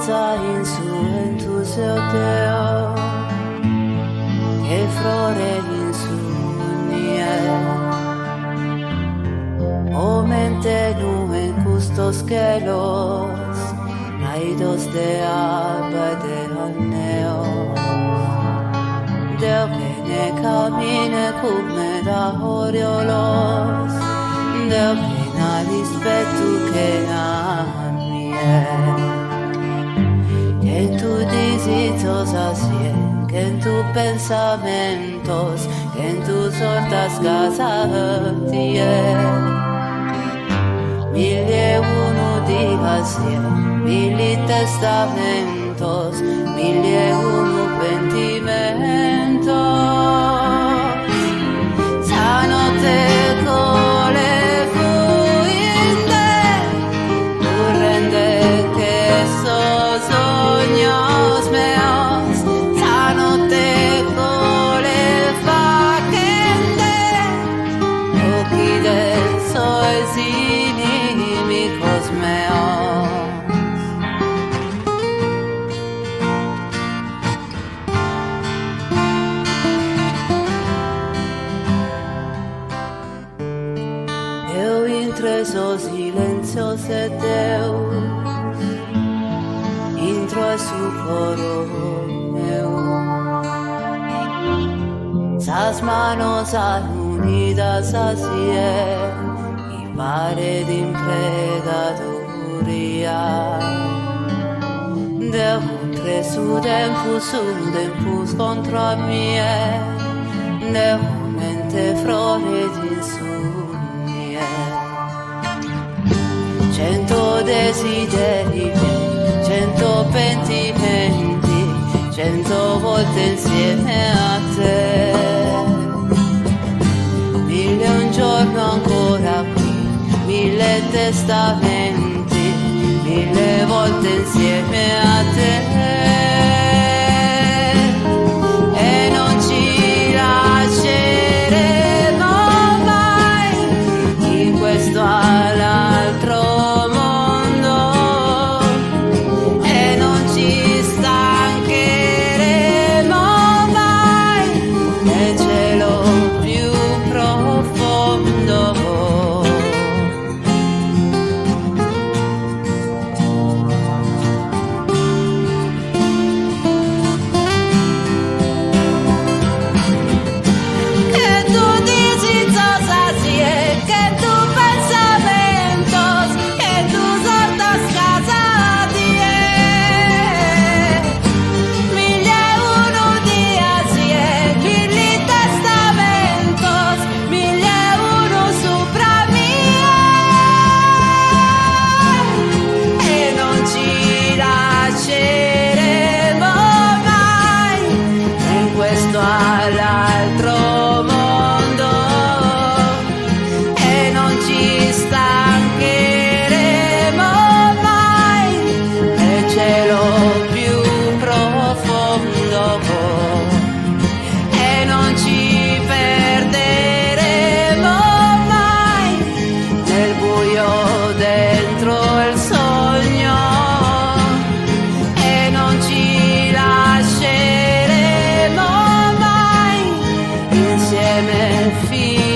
forza in su entusiasmo che flore in su o mente nu en custos kelos raidos de alba de aneo del que ne camine come da oriolos del que na rispetto que na que en tu disitos así que en tus pensamientos que en tus hortas casas mille uno digas mille testamentos, mille uno pentimentos. Sanote con le fuinde, urrende que sos sueños meos. Sanote con le faquende, oquide soy sin inimigos meos. Eu intreso silenzio se Deus intro a su coro meu. Sas manos unidas así y pare de impregaduría. De entre su tempus contra mie, de mente flore di su. Cento desideri, 100 pentimenti, 100 volte insieme a te. 1000 un giorno ancora qui, 1000 testamenti, 1000 volte insieme a te. E non ci lasceremo mai in questo all'altro. Feel